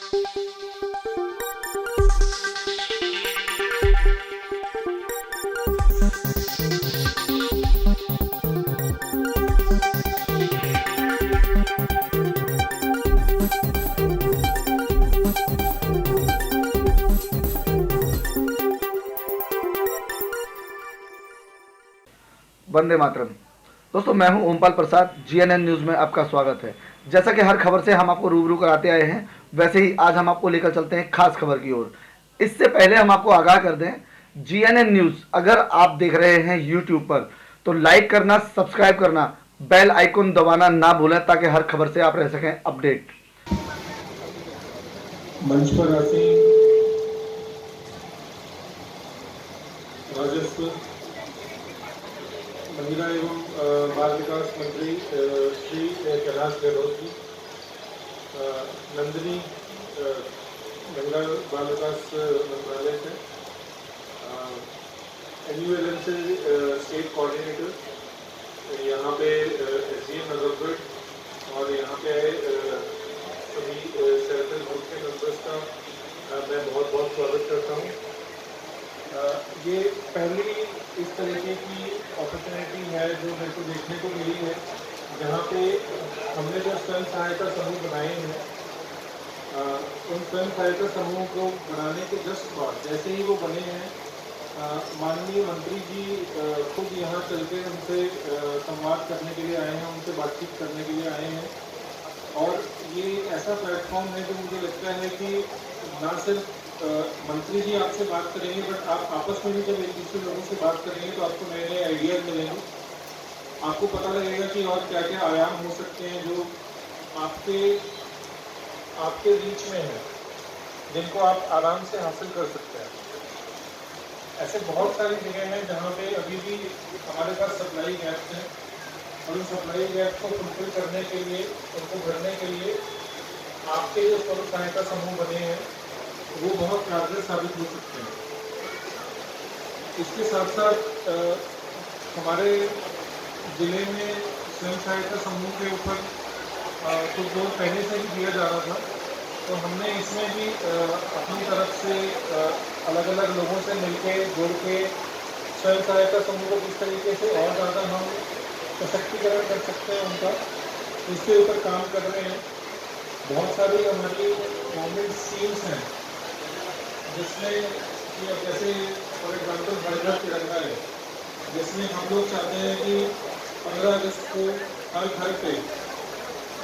वंदे मातरम। दोस्तों, मैं हूं ओमपाल प्रसाद। जीएनएन न्यूज़ में आपका स्वागत है। जैसा कि हर खबर से हम आपको रूबरू कराते आए हैं, वैसे ही आज हम आपको लेकर चलते हैं खास खबर की ओर। इससे पहले हम आपको आगाह कर दें, जीएनएन न्यूज़ अगर आप देख रहे हैं यूट्यूब पर, तो लाइक करना, सब्सक्राइब करना, बेल आइकन दबाना ना भूलें, ताकि हर खबर से आप रह सकें अपडेट। मंच पर आसीन राजस्व, महिला एवं बाल विकास मंत्री श्री कैलाश गहलोत जी, नंदिनी महिला बाल विकास मंत्रालय से, NULM से स्टेट कोऑर्डिनेटर, यहाँ पे SDM नजफगढ़ और यहाँ पे सभी सेल्फ हेल्प ग्रुप के मेंबर्स का मैं बहुत बहुत स्वागत करता हूँ। ये पहली इस तरीके की अपॉर्चुनिटी है जो मेरे को देखने को मिली है, जहाँ पे हमने जो स्वयं सहायता समूह बनाए हैं, उन स्वयं सहायता समूह को बनाने के जस्ट बाद जैसे ही वो बने हैं, माननीय मंत्री जी खुद यहाँ चल के उनसे संवाद करने के लिए आए हैं, उनसे बातचीत करने के लिए आए हैं। और ये ऐसा प्लेटफॉर्म है जो मुझे लगता है कि ना सिर्फ मंत्री जी आपसे बात करेंगे, बट आप आपस में भी जब एक दूसरे लोगों से बात करेंगे तो आपको नए नए आइडियाज मिलेंगे। आपको पता लगेगा कि और क्या क्या आयाम हो सकते हैं जो आपके रीच में है, जिनको आप आराम से हासिल कर सकते हैं। ऐसे बहुत सारी जगह हैं जहाँ पे अभी भी हमारे पास सप्लाई गैप्स हैं, और उन सप्लाई गैप को फुलफिल करने के लिए, उनको भरने के लिए आपके जो स्वयं सहायता समूह बने हैं वो बहुत कारगर साबित हो सकते हैं। इसके साथ साथ हमारे ज़िले में स्वयं सहायता समूह के ऊपर कुछ जोर पहले से ही दिया जा रहा था, तो हमने इसमें भी अपनी तरफ से अलग अलग लोगों से मिलके जुड़ के स्वयं सहायता समूह को किस तरीके से और ज़्यादा हम सशक्तिकरण कर सकते हैं उनका, इसके ऊपर काम कर रहे हैं। बहुत सारी हमारी गवर्नमेंट स्कीम्स हैं जिसमें जैसे फॉर एग्जाम्पल हर घर तिरंगा है, जिसमें हम लोग चाहते हैं कि 15 अगस्त को हर घर पे,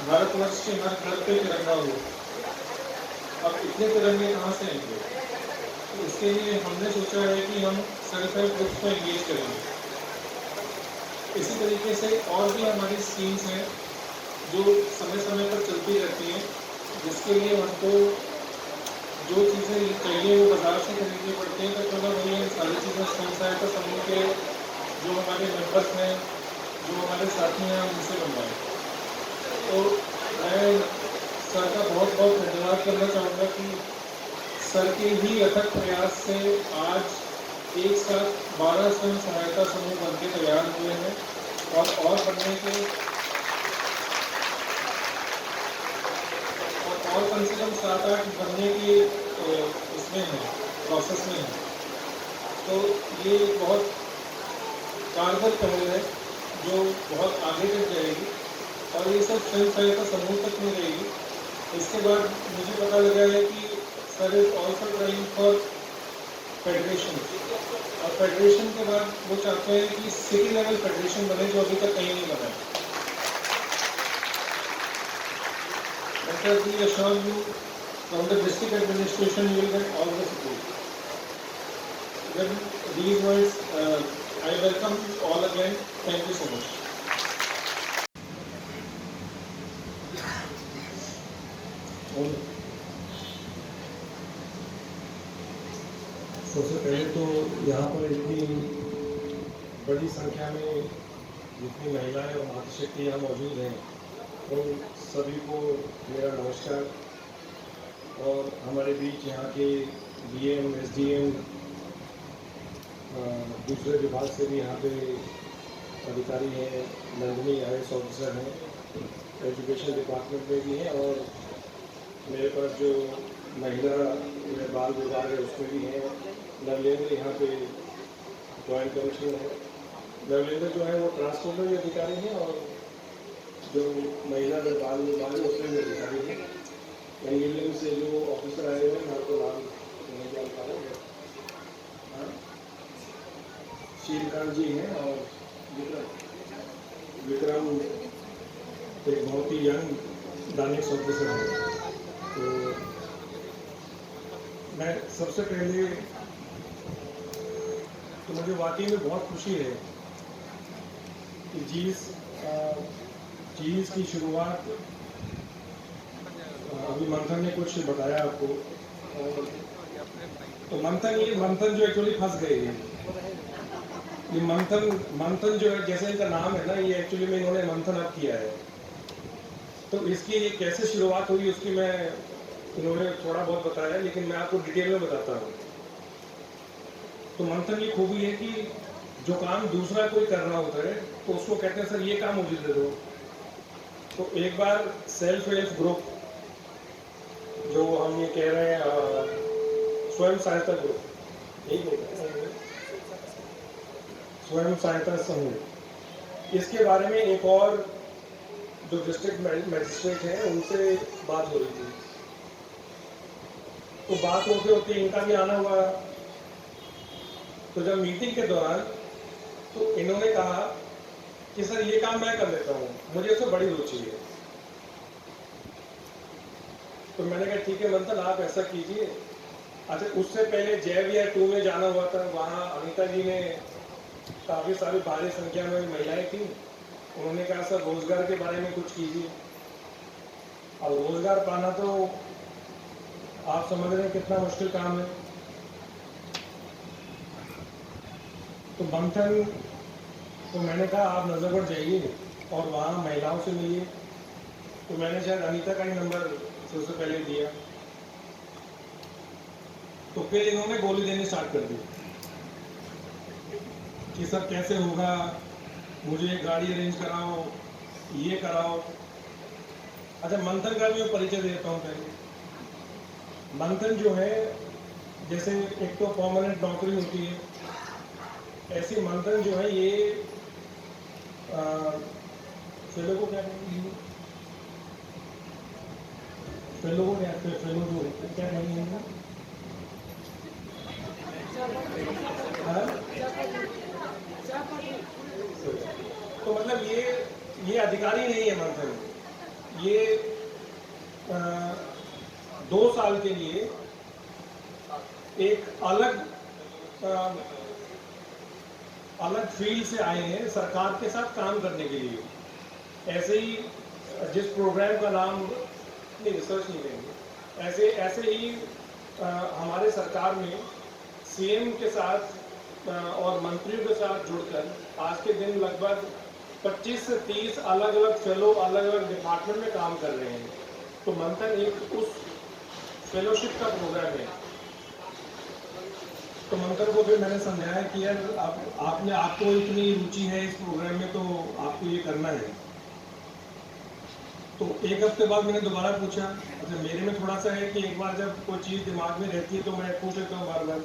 भारतवर्ष के हर घर पे तिरंगा हो। अब इतने तिरंगे कहाँ से आएंगे? तो इसके लिए हमने सोचा है कि हम सेल्फ हेल्प ग्रुप्स को एंगेज करेंगे। इसी तरीके से और भी हमारी स्कीम्स हैं जो समय समय पर चलती रहती हैं, जिसके लिए हमको जो चीज़ें चाहिए वो बाजार से खरीदनी पड़ती हैं, तो चलो वही सारी चीज़ें स्वयं सहायता समूह के जो हमारे मेंबर्स हैं, जो हमारे साथी हैं, उनसे बनवाएं। तो मैं सर का बहुत बहुत धन्यवाद करना चाहूँगा कि सर के ही अथक प्रयास से आज एक साथ 12 स्वयं सहायता समूह बन के तैयार हुए हैं, और बनने के और कम से कम 7-8 बनने की इसमें है, प्रोसेस में है। तो ये बहुत कारगर पहल है जो बहुत आगे तक जाएगी, और ये सब स्वयं सहायता समूह तक में रहेगी। इसके बाद मुझे पता लगा है कि sir is also trying for federation, और फेडरेशन के बाद वो चाहते हैं कि सिटी लेवल फेडरेशन बने, जो अभी तक कहीं नहीं बना है। Sir, we assure you from the district administration you will get all the support. With these words, I welcome you all again. Thank you so much. सबसे पहले तो यहाँ पर इतनी बड़ी संख्या में जितनी महिलाएं और मातृशक्ति यहाँ मौजूद हैं, उन सभी को मेरा नमस्कार। और हमारे बीच यहाँ के DM, SDM, दूसरे विभाग से भी यहाँ पे अधिकारी हैं, नंदिनी IAS ऑफिसर हैं, एजुकेशन डिपार्टमेंट में भी हैं, और मेरे पास जो महिला बाल विभाग है उसमें भी हैं। नवलेंद्र यहाँ पे जॉइंट कमिश्नर है। नवलेंद्र जो है वो ट्रांसपोर्टर के अधिकारी हैं और जो महिला बाल विभाग है उसमें भी अधिकारी हैं। एंगलिंग से जो ऑफिसर आए हुए हैं मैं आपको नाम नहीं जान पा रहा हूँ। हाँ, शीलकांत जी हैं और विक्रम एक बहुत ही यंग दानिश ऑफिसर है। तो मैं सबसे पहले तो मुझे वाकई में बहुत खुशी है कि चीज़ की शुरुआत अभी मंथन ने कुछ बताया आपको। और तो मंथन जो एक्चुअली फंस गए हैं। ये मंथन जो है जैसे इनका नाम है ना, ये एक्चुअली में इन्होंने मंथन अब किया है। तो इसकी ये कैसे शुरुआत हुई उसकी मैं इन्होंने थोड़ा बहुत बताया, लेकिन मैं आपको डिटेल में बताता हूँ। तो मंथन की खूबी है कि जो काम दूसरा कोई कर रहा होता है तो उसको कहते हैं सर ये काम मुझे दे दो। तो एक बार सेल्फ हेल्प ग्रुप जो हम ये कह रहे हैं स्वयं सहायता ग्रुप, यही बोलते हैं स्वयं सहायता समूह, इसके बारे में एक और जो डिस्ट्रिक्ट मजिस्ट्रेट हैं उनसे बात हो रही थी। तो बात होते होते इनका भी आना हुआ। तो जब मीटिंग के दौरान तो इन्होंने कहा कि सर ये काम मैं कर लेता हूँ, मुझे इसमें बड़ी रुचि है। तो मैंने कहा ठीक है मंथन आप ऐसा कीजिए। अच्छा, उससे पहले जय विहार 2 में जाना हुआ था। वहाँ अनीता जी ने काफ़ी सारी भारी संख्या में महिलाएं थी। उन्होंने कहा सर रोजगार के बारे में कुछ कीजिए। अब रोजगार पाना तो आप समझ रहे हैं कितना मुश्किल काम है। तो मंथन तो मैंने कहा आप नजरगढ़ जाइए और वहाँ महिलाओं से मिलिए। तो मैंने शायद अनीता का ही नंबर सबसे पहले दिया। तो फिर इन्होंने गोली देनी स्टार्ट कर दी कि सर कैसे होगा, मुझे गाड़ी अरेंज कराओ, ये कराओ। अच्छा, मंथन का भी मैं परिचय देता हूँ पहले। मंथन जो है जैसे एक तो परमानेंट नौकरी होती है, ऐसी मंथन जो है ये फेलो को क्या कहेंगे, फेलो को क्या फेलो जो होता है क्या कहेंगे, तो मतलब ये अधिकारी नहीं है मंथन। ये 2 साल के लिए एक अलग फील्ड से आए हैं सरकार के साथ काम करने के लिए। ऐसे ही जिस प्रोग्राम का नाम नहीं, रिसर्च नहीं करेंगे, ऐसे ही हमारे सरकार में सीएम के साथ और मंत्रियों के साथ जुड़कर आज के दिन लगभग 25 से 30 अलग अलग फेलो अलग अलग डिपार्टमेंट में काम कर रहे हैं। तो मंथन एक उस फेलोशिप का प्रोग्राम है। तो मंथन को फिर मैंने समझाया कि यार आपको इतनी रुचि है इस प्रोग्राम में तो आपको ये करना है। तो एक हफ्ते बाद मैंने दोबारा पूछा। अच्छा, मेरे में थोड़ा सा है कि एक बार जब कोई चीज़ दिमाग में रहती है तो मैं पूछ लेता हूँ बार बार।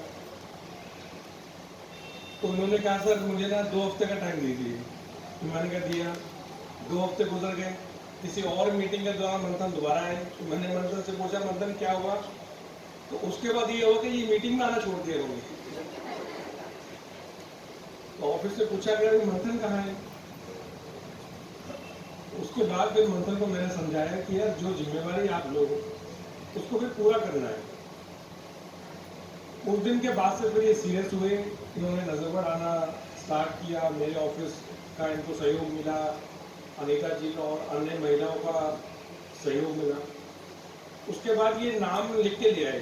तो उन्होंने कहा सर मुझे ना 2 हफ्ते का टाइम दीजिए। तो मैंने कहा दिया। 2 हफ्ते गुजर गए। किसी और मीटिंग के दौरान मंथन दोबारा आए। तो मैंने मंथन से पूछा मंथन क्या हुआ। तो उसके बाद ये हुआ कि ये मीटिंग में आना छोड़ दिया उन्होंने। तो ऑफिस से पूछा गया कि मंथन कहाँ है। उसके बाद फिर मंथन को मैंने समझाया कि यार जो जिम्मेवारी आप लोग उसको फिर पूरा करना है। उस दिन के बाद से फिर ये सीरियस हुए। इन्होंने नजरगढ़ आना स्टार्ट किया। मेरे ऑफिस का इनको सहयोग मिला, अनीता जी का और अन्य महिलाओं का सहयोग मिला। उसके बाद ये नाम लिख के ले आए।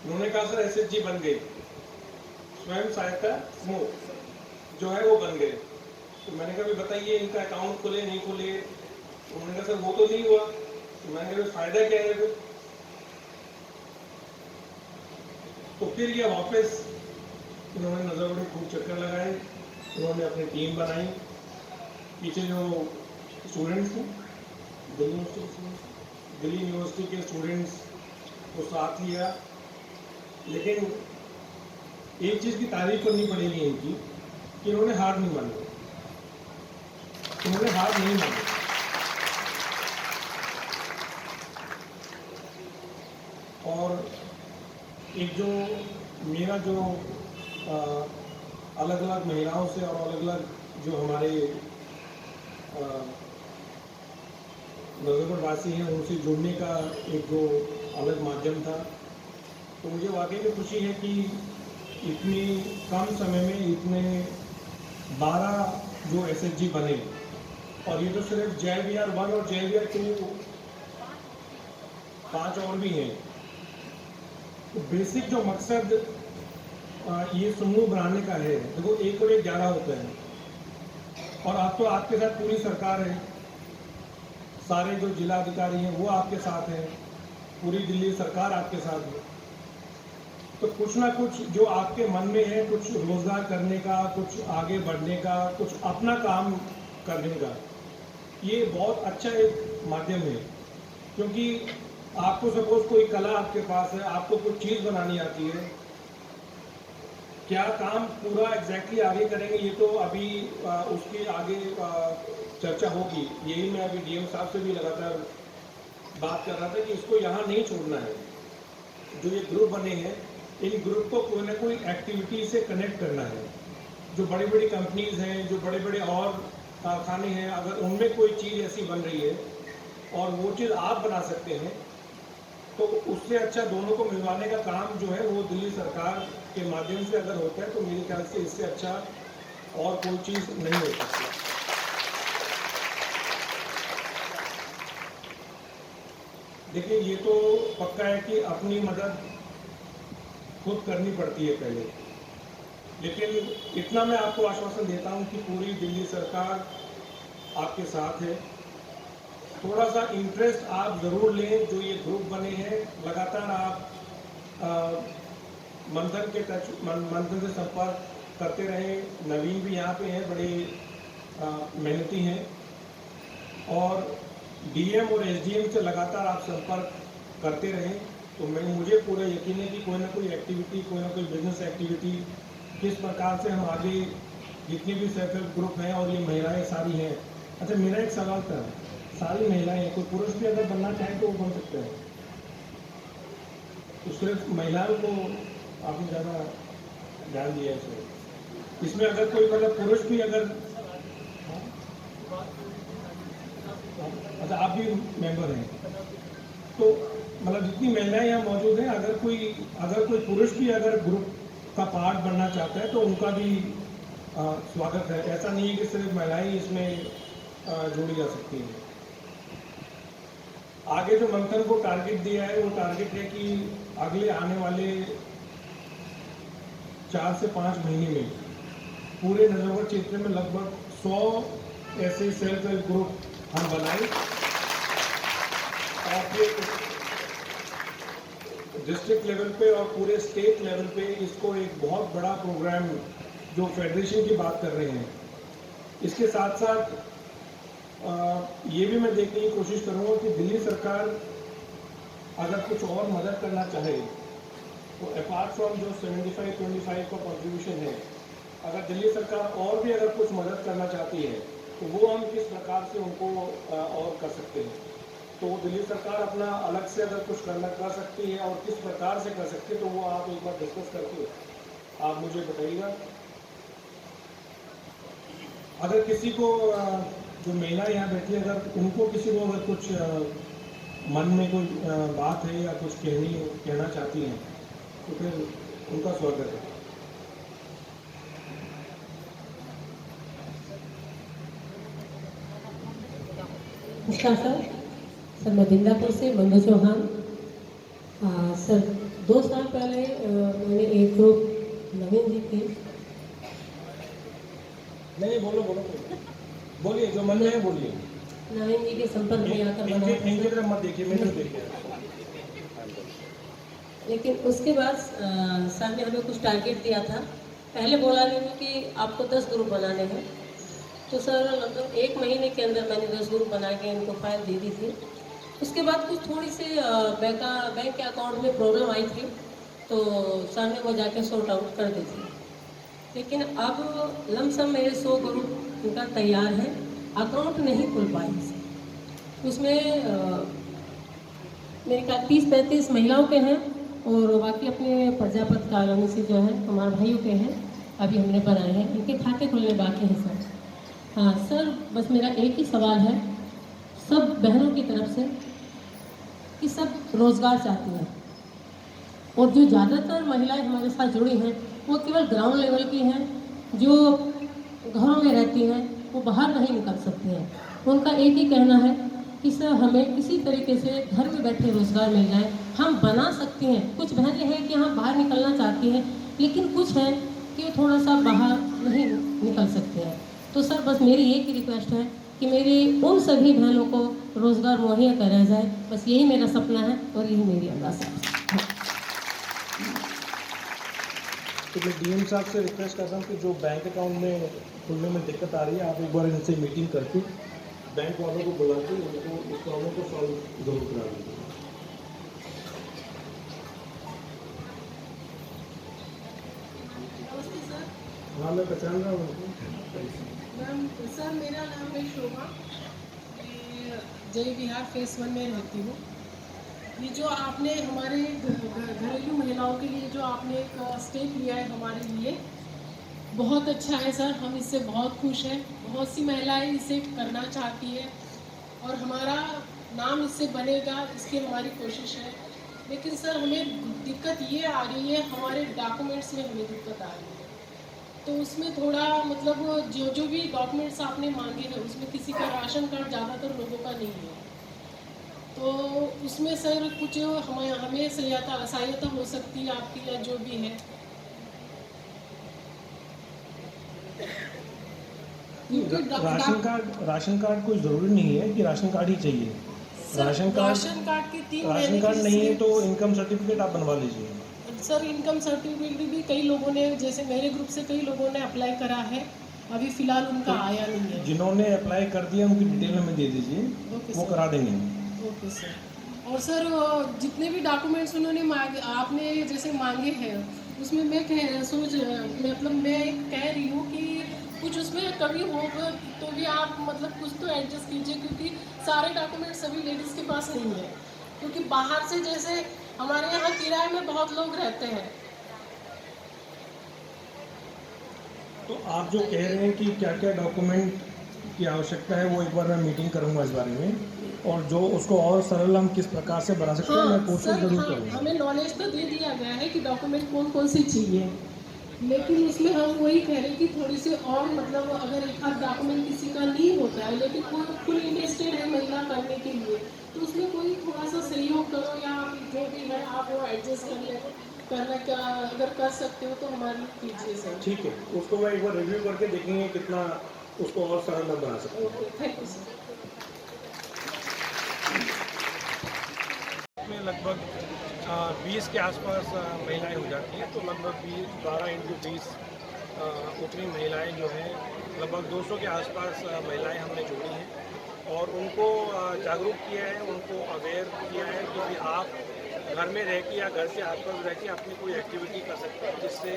उन्होंने कहा सर एसएचजी बन गई, स्वयं सहायता समूह जो है वो बन गए। तो मैंने कहा बताइए इनका अकाउंट खुले नहीं खुले। उन्होंने कहा सर वो तो नहीं हुआ। तो मैंने कहा फायदा क्या है फिर। तो फिर ये वापस इन्होंने नजरगढ़ खूब चक्कर लगाए। उन्होंने अपनी टीम बनाई। पीछे जो स्टूडेंट्स थे दिल्ली यूनिवर्सिटी के स्टूडेंट्स को साथ लिया। लेकिन एक चीज़ की तारीफ करनी पड़ेगी इनकी कि इन्होंने हार नहीं मानी, इन्होंने हार नहीं मानी। और एक जो मेरा जो अलग अलग महिलाओं से और अलग अलग जो हमारे नजरवासी हैं उनसे जुड़ने का एक जो अलग माध्यम था, तो मुझे वाकई में खुशी है कि इतनी कम समय में इतने 12 जो SHG बने, और ये तो सिर्फ JIVR 1 और JIVR 2, 5 और भी हैं। तो बेसिक जो मकसद ये समूह बनाने का है, देखो 1 और 1 11 होता है, और आप तो आपके साथ पूरी सरकार है, सारे जो जिला अधिकारी हैं वो आपके साथ हैं, पूरी दिल्ली सरकार आपके साथ है। तो कुछ ना कुछ जो आपके मन में है, कुछ रोजगार करने का, कुछ आगे बढ़ने का, कुछ अपना काम करने का, ये बहुत अच्छा एक माध्यम है। क्योंकि आपको सपोज कोई कला आपके पास है, आपको कुछ चीज़ बनानी आती है, क्या काम पूरा एग्जैक्टली आगे करेंगे ये तो अभी उसकी आगे चर्चा होगी। यही मैं अभी DM साहब से भी लगातार बात कर रहा था कि इसको यहाँ नहीं छोड़ना है। जो ये ग्रुप बने हैं, इन ग्रुप को कोई ना कोई एक्टिविटी से कनेक्ट करना है। जो बड़ी बड़ी कंपनीज हैं, जो बड़े बड़े और कारखाने हैं, अगर उनमें कोई चीज़ ऐसी बन रही है और वो चीज़ आप बना सकते हैं, तो उससे अच्छा दोनों को मिलवाने का काम जो है वो दिल्ली सरकार के माध्यम से अगर होता है, तो मेरे ख्याल से इससे अच्छा और कोई चीज़ नहीं हो सकती। देखिए, ये तो पक्का है कि अपनी मदद खुद करनी पड़ती है पहले, लेकिन इतना मैं आपको आश्वासन देता हूं कि पूरी दिल्ली सरकार आपके साथ है। थोड़ा सा इंटरेस्ट आप ज़रूर लें, जो ये ग्रुप बने हैं, लगातार आप मंथन से संपर्क करते रहें। नवीन भी यहाँ पे हैं, बड़े मेहनती हैं, और DM और SDM से लगातार आप संपर्क करते रहें। तो मुझे पूरा यकीन है कि कोई ना कोई एक्टिविटी, कोई ना कोई बिजनेस एक्टिविटी, किस प्रकार से हम आगे, जितने भी सेल्फ हेल्प ग्रुप हैं और ये महिलाएं सारी हैं। अच्छा, मेरा एक सवाल था, सारी महिलाएं हैं, कोई पुरुष भी अगर बनना चाहे तो वो बन सकते हैं? तो सिर्फ महिलाओं को आपने ज़्यादा ध्यान दिया है इसमें अगर कोई मतलब पुरुष भी अगर, अच्छा आप भी मेंबर हैं, तो मतलब जितनी महिलाएं यहाँ मौजूद हैं, अगर कोई पुरुष भी अगर ग्रुप का पार्ट बनना चाहता है तो उनका भी स्वागत है। ऐसा नहीं है कि सिर्फ महिलाएं इसमें जोड़ी जा सकती हैं। आगे जो मंथन को टारगेट दिया है, वो टारगेट है कि अगले आने वाले 4 से 5 महीने में पूरे नजफगढ़ क्षेत्र में लगभग 100 ऐसे सेल्फ हेल्प ग्रुप हम बनाएं, और फिर डिस्ट्रिक्ट लेवल पे और पूरे स्टेट लेवल पे इसको एक बहुत बड़ा प्रोग्राम, जो फेडरेशन की बात कर रहे हैं, इसके साथ साथ ये भी मैं देखने की कोशिश करूँगा कि दिल्ली सरकार अगर कुछ और मदद करना चाहे तो अपार्ट फ्रॉम जो 75-25 का कॉन्ट्रीब्यूशन है, अगर दिल्ली सरकार और भी अगर कुछ मदद करना चाहती है तो वो हम किस प्रकार से उनको और कर सकते हैं। तो दिल्ली सरकार अपना अलग से अगर कुछ करना कर सकती है और किस प्रकार से कर सकती है, तो वो आप एक बार डिस्कस करके आप मुझे बताइएगा। अगर किसी को जो महिला यहाँ बैठी है, अगर उनको किसी को अगर कुछ मन में कोई बात है या कुछ कहना चाहती हैं, तो फिर उनका स्वागत है। सर, मैं बिंदापुर से मंदू चौहान। सर 2 साल पहले मैंने एक ग्रुप नवीन जी की, नहीं बोलो बोलिए, जो मन में है बोलिए। नवीन जी के संपर्क में आकर बनाया था। इनकी तरफ मत देखिए, मेरे देखिए। लेकिन उसके बाद सर ने हमें कुछ टारगेट दिया था। पहले बोला नहीं कि आपको 10 ग्रुप बनाने हैं, तो सर लगभग 1 महीने के अंदर मैंने 10 ग्रुप बना के इनको फाइल दे दी थी। उसके बाद कुछ थोड़ी सी बैंक के अकाउंट में प्रॉब्लम आई थी, तो सर ने वो जाके सॉर्ट आउट कर दी थी। लेकिन अब लमसम मेरे 100 करोड़ उनका तैयार है, अकाउंट नहीं खुल पाए उसमें। मेरे ख्याल 30-35 महिलाओं के हैं और बाकी अपने प्रजापत कॉलोनी से जो है हमारे भाइयों के हैं, अभी हमने बनाए हैं, इनके खाते खुलने बाकी हैं सर। हाँ सर, बस मेरा एक ही सवाल है सब बहनों की तरफ से कि सब रोज़गार चाहती हैं, और जो ज़्यादातर महिलाएं हमारे साथ जुड़ी हैं वो केवल ग्राउंड लेवल की हैं, जो घरों में रहती हैं, वो बाहर नहीं निकल सकती हैं। उनका एक ही कहना है कि सर हमें किसी तरीके से घर में बैठे रोज़गार मिल जाए, हम बना सकती हैं। कुछ बहनें हैं कि हम बाहर निकलना चाहती हैं, लेकिन कुछ हैं कि वो थोड़ा सा बाहर नहीं निकल सकते हैं। तो सर बस मेरी एक ही रिक्वेस्ट है कि मेरी उन सभी बहनों को रोज़गार मुहैया कराया जाए, बस यही मेरा सपना है और यही मेरी अरदास है। तो मैं डीएम साहब से रिक्वेस्ट करता हूँ कि जो बैंक अकाउंट में खुलने में दिक्कत आ रही है, आप एक बार इनसे मीटिंग करके बैंक वालों को बुला के उनको इस प्रॉब्लम को सॉल्व जरूर करा दीजिए। नमस्ते सर। हाँ, मैं पहचान रहा हूँ उनको। मैम सर, मेरा नाम है शोभा, मैं जय विहार फेस 1 में रहती हूँ। ये जो आपने हमारे घरेलू महिलाओं के लिए जो आपने एक स्टेप लिया है हमारे लिए, बहुत अच्छा है सर, हम इससे बहुत खुश हैं। बहुत सी महिलाएं इसे करना चाहती है और हमारा नाम इससे बनेगा, इसकी हमारी कोशिश है। लेकिन सर हमें दिक्कत ये आ रही है, हमारे डॉक्यूमेंट्स में हमें दिक्कत आ रही है। तो उसमें थोड़ा मतलब जो भी डॉक्यूमेंट्स आपने मांगे हैं उसमें किसी का राशन कार्ड ज़्यादातर लोगों का नहीं है, तो उसमें सर कुछ हमें सहायता हो सकती है आपकी, या जो भी है। राशन कार्ड कोई ज़रूरी नहीं है कि राशन कार्ड ही चाहिए। राशन कार्ड के 3 महीने कार्ड की नहीं है तो इनकम सर्टिफिकेट आप बनवा लीजिए। सर इनकम सर्टिफिकेट भी कई लोगों ने, जैसे मेरे ग्रुप से कई लोगों ने अप्लाई करा है, अभी फ़िलहाल उनका आया नहीं है। जिन्होंने अप्लाई कर दिया उनकी डिटेल हमें दे दीजिए, वो करा देंगे। Okay sir. और सर जितने भी डॉक्यूमेंट्स उन्होंने मांगे, आपने जैसे मांगे हैं, उसमें मैं कह रही हूँ कि कुछ उसमें कभी होगा तो भी आप मतलब कुछ तो एडजस्ट कीजिए, क्योंकि सारे डॉक्यूमेंट सभी लेडीज़ के पास नहीं है, क्योंकि बाहर से जैसे हमारे यहाँ किराए में बहुत लोग रहते हैं। तो आप जो कह रहे हैं कि क्या क्या डॉक्यूमेंट की आवश्यकता है, वो एक बार मैं मीटिंग करूंगा इस बारे में, और जो उसको और सरल हम किस प्रकार से बना सकते हैं, मैं कोशिश जरूर करूँगा। हमें नॉलेज तो दे दिया गया है कि डॉक्यूमेंट कौन कौन से चाहिए, लेकिन उसमें हम वही कह रहे हैं कि थोड़ी सी और मतलब अगर एक आध डॉक्यूमेंट किसी का नहीं होता है, लेकिन कोई फुल इंटरेस्टेड है महिला करने के लिए, तो उसमें कोई थोड़ा सा सहयोग करो, या जो भी है आप वो एडजस्ट कर ले, करना क्या अगर कर सकते हो तो हमारी कीजिए सर। ठीक है, उसको मैं एक बार रिव्यू करके देखेंगे कितना उसको और सरल बना सकते हैं। Okay, thank you sir. में लगभग 20 के आसपास महिलाएं हो जाती हैं, तो लगभग 12 × 20 उतनी महिलाएं जो हैं, लगभग 200 के आसपास महिलाएं हमने जोड़ी हैं और उनको जागरूक किया है, उनको अवेयर किया है कि आप घर में रह के या घर से आसपास रह के अपनी कोई एक्टिविटी कर सकते हैं जिससे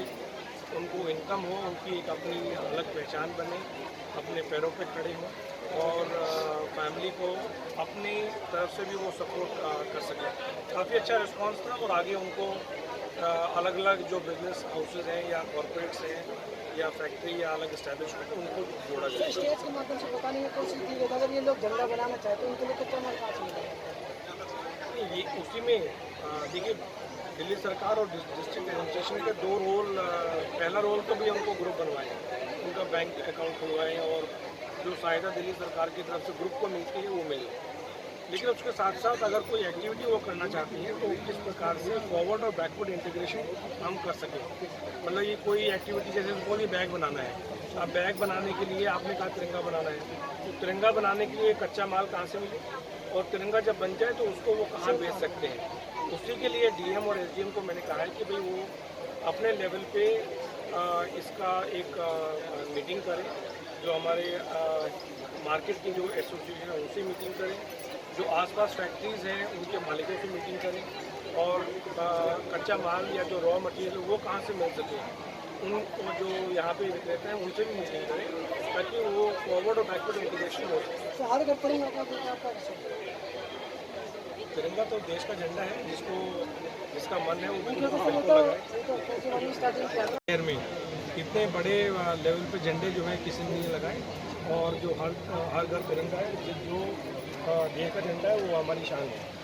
उनको इनकम हो, उनकी एक अपनी अलग पहचान बने, अपने पैरों पे खड़े हों और फैमिली को अपनी तरफ से भी वो सपोर्ट कर सकें। काफ़ी अच्छा रिस्पांस था और आगे उनको अलग अलग जो बिजनेस हाउसेज हैं या कॉरपोरेट्स हैं या फैक्ट्री या अलग इस्टेब्लिशमेंट, उनको जोड़ा जाए। स्टेट के माध्यम से बताने की कोशिश की गई, अगर ये लोग धंधा बनाना चाहते हैं उनके लिए कितना माल पास मिलेगा? ये उसी में देखिए, दिल्ली सरकार और डिस्ट्रिक्ट एडमिनिस्ट्रेशन के 2 रोल, पहला रोल तो भी हमको ग्रुप बनवाएं, उनका बैंक अकाउंट खुलवाएं और जो सहायता दिल्ली सरकार की तरफ से ग्रुप को मिलती है वो मिले। लेकिन उसके साथ साथ अगर कोई एक्टिविटी वो करना चाहती हैं तो किस प्रकार से फॉरवर्ड और बैकवर्ड इंटीग्रेशन हम कर सकें। मतलब ये कोई एक्टिविटी जैसे कोई बैग बनाना है, अब बैग बनाने के लिए आपने कहा तिरंगा बनाना है, तो तिरंगा बनाने के लिए कच्चा माल कहाँ से मिले और तिरंगा जब बन जाए तो उसको वो कहाँ बेच सकते हैं। उसी के लिए डीएम और एसडीएम को मैंने कहा है कि भाई वो अपने लेवल पे इसका एक मीटिंग करें, जो हमारे मार्केट की जो एसोसिएशन है उनसे मीटिंग करें जो आसपास फैक्ट्रीज़ हैं उनके मालिकों से मीटिंग करें और कच्चा माल या जो रॉ मटेरियल वो कहाँ से मिल सके उन जो यहाँ पे विक्रेता हैं उनसे भी मीटिंग करें ताकि वो फॉरवर्ड और बैकवर्ड इंटीग्रेशन हो सके। तो हर घर तिरंगा आपका तिरंगा तो देश का झंडा है जिसका मन है वो तो बिल्कुल लगाए। स्टार्टिंग किया था। शहर में इतने बड़े लेवल पे झंडे जो है किसी ने नहीं लगाए और जो हर घर तिरंगा है जो देश का झंडा है वो हमारी शान है।